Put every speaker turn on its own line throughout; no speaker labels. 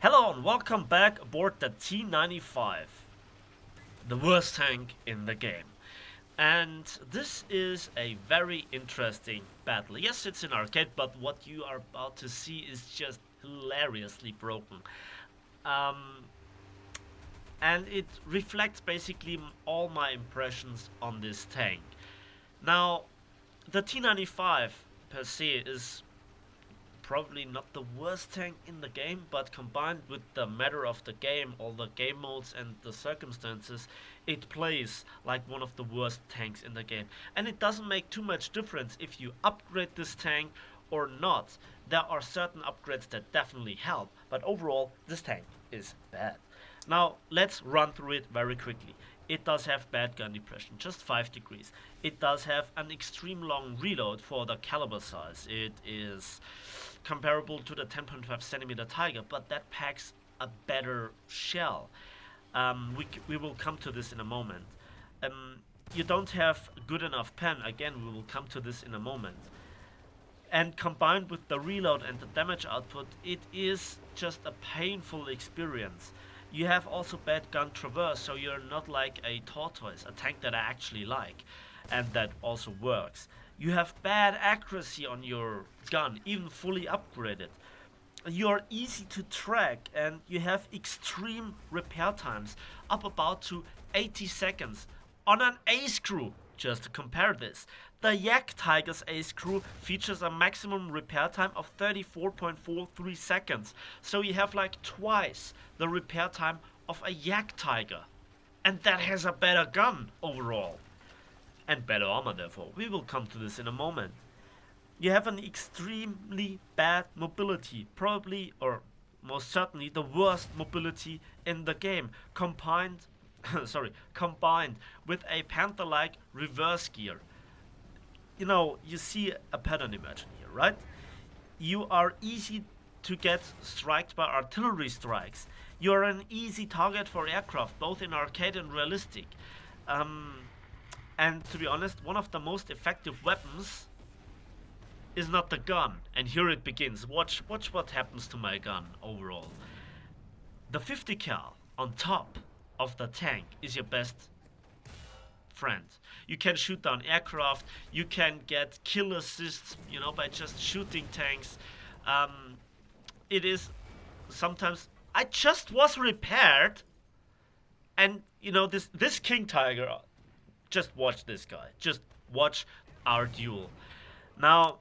Hello and welcome back aboard the T95, the worst tank in the game. And this is a very interesting battle. Yes, it's in arcade, but what you are about to see is just hilariously broken. Um, and it reflects basically all my impressions on this tank. Now, the T95 per se is probably not the worst tank in the game, but combined with the matter of the game, all the game modes and the circumstances, it plays like one of the worst tanks in the game. And it doesn't make too much difference if you upgrade this tank or not. There are certain upgrades that definitely help, but overall, this tank is bad. Now, let's run through it very quickly. It does have bad gun depression, just 5 degrees. It does have an extreme long reload for the caliber size. It is comparable to the 10.5 centimeter Tiger, but that packs a better shell. We will come to this in a moment. You don't have good enough pen, again, we will come to this in a moment. And combined with the reload and the damage output, it is just a painful experience. You have also bad gun traverse, so you're not like a tortoise, a tank that I actually like, and that also works. You have bad accuracy on your gun, even fully upgraded. You are easy to track, and you have extreme repair times, up about to 80 seconds on an ace crew. Just to compare this, the Yak Tiger's ace crew features a maximum repair time of 34.43 seconds, so you have like twice the repair time of a Yak Tiger. And that has a better gun overall. And better armor, therefore. We will come to this in a moment. You have an extremely bad mobility, probably or most certainly the worst mobility in the game, combined combined with a Panther-like reverse gear. You know, you see a pattern emerging here, right? You are easy to get striked by artillery strikes. You are an easy target for aircraft, both in arcade and realistic. And to be honest, one of the most effective weapons is not the gun. And here it begins. Watch what happens to my gun overall. The 50 cal on top of the tank is your best friend. You can shoot down aircraft, you can get kill assists, by just shooting tanks. It is sometimes I just was repaired, and this King Tiger. Just watch this guy. Just watch our duel. Now,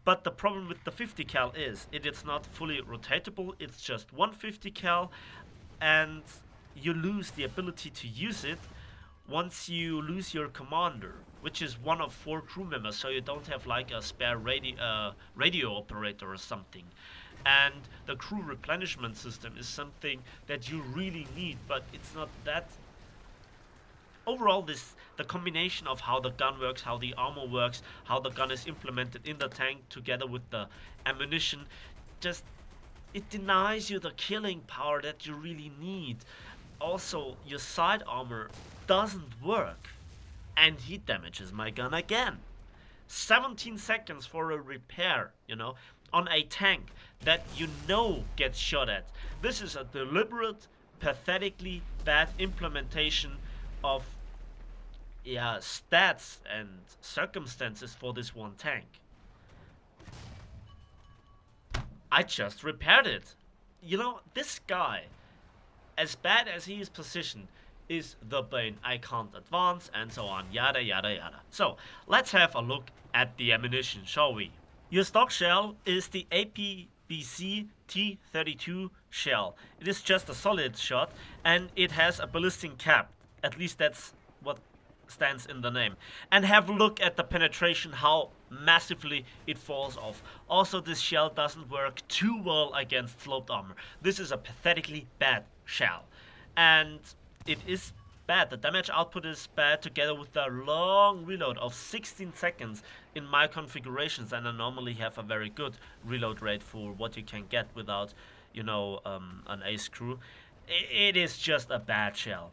but the problem with the 50 cal is it is not fully rotatable. It's just 150 cal, and you lose the ability to use it once you lose your commander, which is one of 4 crew members, so you don't have like a spare radio operator or something. And the crew replenishment system is something that you really need, but it's not that. Overall, the combination of how the gun works, how the armor works, how the gun is implemented in the tank together with the ammunition, just it denies you the killing power that you really need. Also, your side armor doesn't work, and he damages my gun again. 17 seconds for a repair, on a tank that gets shot at. This is a deliberate, pathetically bad implementation of stats and circumstances for this one tank. I just repaired it. This guy, as bad as he is positioned, is the bane. I can't advance and so on, yada yada yada. So let's have a look at the ammunition, shall we? Your stock shell is the APBC T32 shell. It is just a solid shot, and it has a ballistic cap. At least that's what stands in the name. And have a look at the penetration, how massively it falls off. Also, this shell doesn't work too well against sloped armor. This is a pathetically bad shell. And it is bad. The damage output is bad, together with the long reload of 16 seconds in my configurations. And I normally have a very good reload rate for what you can get without, an ace crew. It is just a bad shell.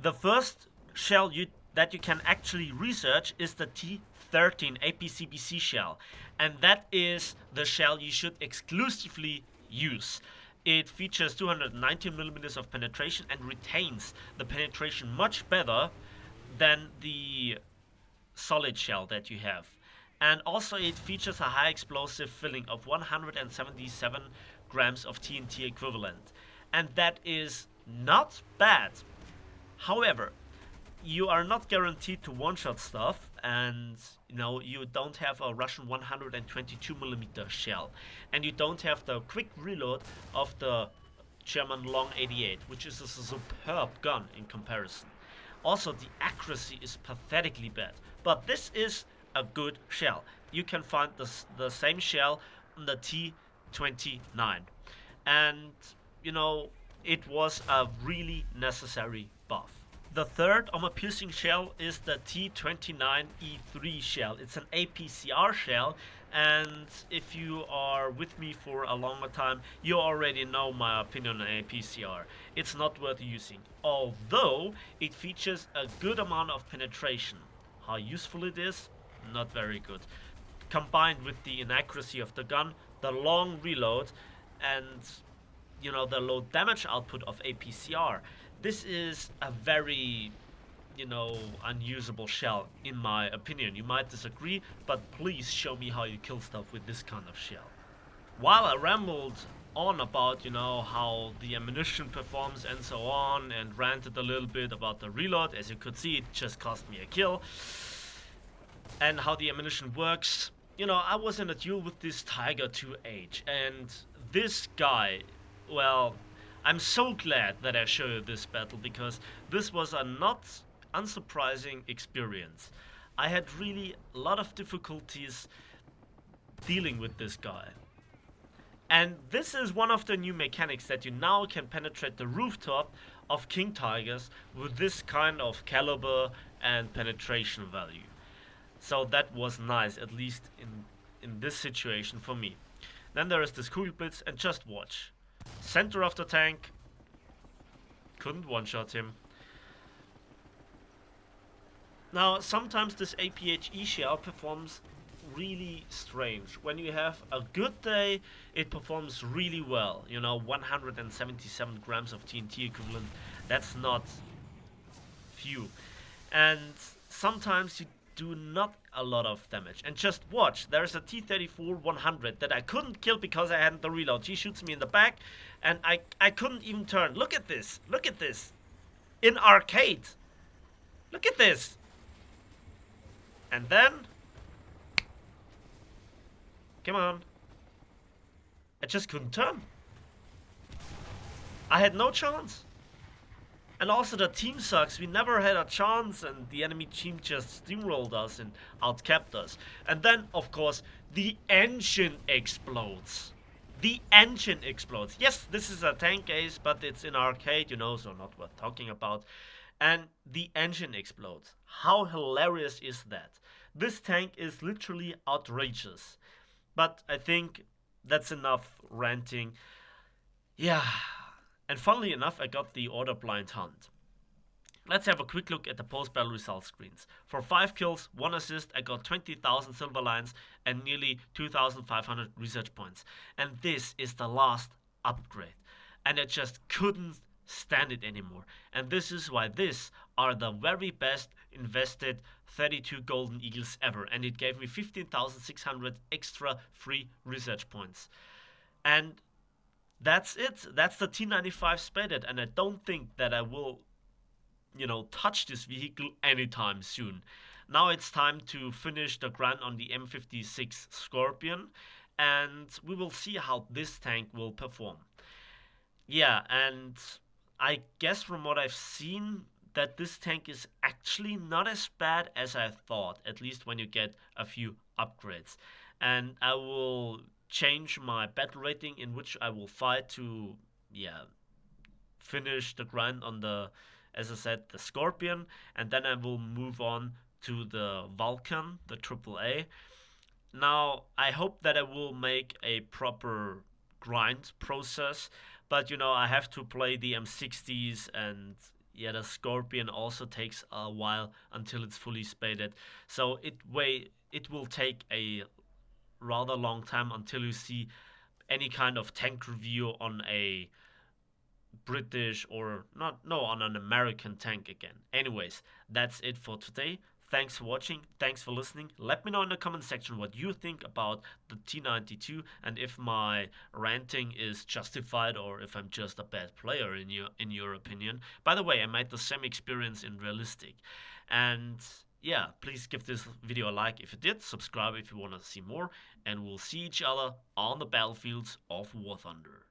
The first shell that you can actually research is the T13 APCBC shell, and that is the shell you should exclusively use. It features 219 millimeters of penetration and retains the penetration much better than the solid shell that you have. And also it features a high explosive filling of 177 grams of TNT equivalent. And that is not bad. However, you are not guaranteed to one-shot stuff, and you don't have a Russian 122 millimeter shell, and you don't have the quick reload of the German Long 88, which is a superb gun in comparison. Also, the accuracy is pathetically bad, but this is a good shell. You can find the same shell on the T29, and you know it was a really necessary buff. The third armor piercing shell is the T29E3 shell. It's an APCR shell, and if you are with me for a longer time, you already know my opinion on APCR. It's not worth using, although it features a good amount of penetration. How useful it is? Not very good. Combined with the inaccuracy of the gun, the long reload, and the low damage output of APCR, this is a very, unusable shell, in my opinion. You might disagree, but please show me how you kill stuff with this kind of shell. While I rambled on about, how the ammunition performs and so on, and ranted a little bit about the reload, as you could see, it just cost me a kill, and how the ammunition works, I was in a duel with this Tiger 2H, and this guy, well, I'm so glad that I showed you this battle, because this was a not unsurprising experience. I had really a lot of difficulties dealing with this guy. And this is one of the new mechanics, that you now can penetrate the rooftop of King Tigers with this kind of caliber and penetration value. So that was nice, at least in this situation for me. Then there is this Kugelblitz, and just watch. Center of the tank. Couldn't one-shot him. Now, sometimes this APHE shell performs really strange. When you have a good day, it performs really well. 177 grams of TNT equivalent. That's not few. And sometimes you do not a lot of damage. And just watch, there's a T94 100 that I couldn't kill because I hadn't the reload. He shoots me in the back, and I couldn't even turn. Look at this. Look at this. In arcade. Look at this. And then, come on. I just couldn't turn. I had no chance. And also the team sucks. We never had a chance, and the enemy team just steamrolled us and outcapped us. And then, of course, the engine explodes. The engine explodes. Yes, this is a tank case, but it's in arcade, so not worth talking about. And the engine explodes. How hilarious is that? This tank is literally outrageous. But I think that's enough ranting. Yeah. And funnily enough, I got the order blind hunt. Let's have a quick look at the post-battle results screens. For 5 kills, 1 assist, I got 20,000 silver lines and nearly 2,500 research points. And this is the last upgrade. And I just couldn't stand it anymore. And this is why these are the very best invested 32 golden eagles ever. And it gave me 15,600 extra free research points. And that's it. That's the T95 spaded, and I don't think that I will, touch this vehicle anytime soon. Now it's time to finish the grind on the M56 Scorpion, and we will see how this tank will perform. Yeah, and I guess from what I've seen, that this tank is actually not as bad as I thought, at least when you get a few upgrades. And I will change my battle rating in which I will fight to, finish the grind on the, as I said, the Scorpion, and then I will move on to the Vulcan, the AAA. Now, I hope that I will make a proper grind process, but I have to play the M60s, and the Scorpion also takes a while until it's fully spaded. So it will take a rather long time until you see any kind of tank review on a British or not, no, on an American tank again. Anyways, that's it for today. Thanks for watching, thanks for listening. Let me know in the comment section what you think about the T92 and if my ranting is justified or if I'm just a bad player in your opinion. By the way, I made the same experience in realistic. And yeah, please give this video a like if you did, subscribe if you want to see more, and we'll see each other on the battlefields of War Thunder.